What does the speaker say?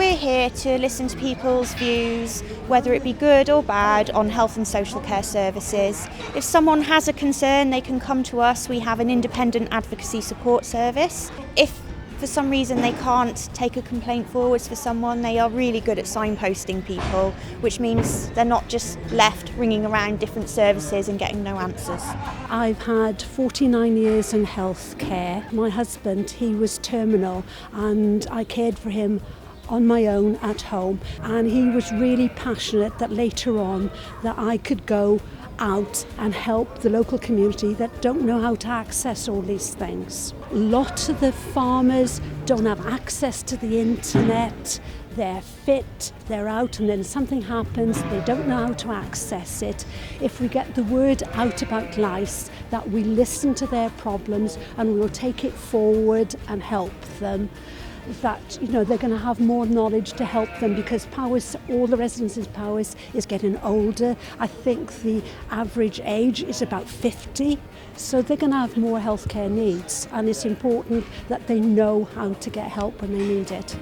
we're here to listen to people's views, whether it be good or bad, on health and social care services. If someone has a concern, they can come to us. We have an independent advocacy support service. If for some reason they can't take a complaint forwards for someone, they are really good at signposting people, which means they're not just left ringing around different services and getting no answers. I've had 49 years in healthcare. My husband, he was terminal, and I cared for him on my own at home, and he was really passionate that later on that I could go out and help the local community that don't know how to access all these things. Lots of the farmers don't have access to the internet. They're fit, they're out, and then something happens, they don't know how to access it. If we get the word out about Llais, that we listen to their problems and we will take it forward and help them, that they're going to have more knowledge to help them, because Powys, all the residents' Powys is getting older. I think the average age is about 50, so they're going to have more healthcare needs, and it's important that they know how to get help when they need it.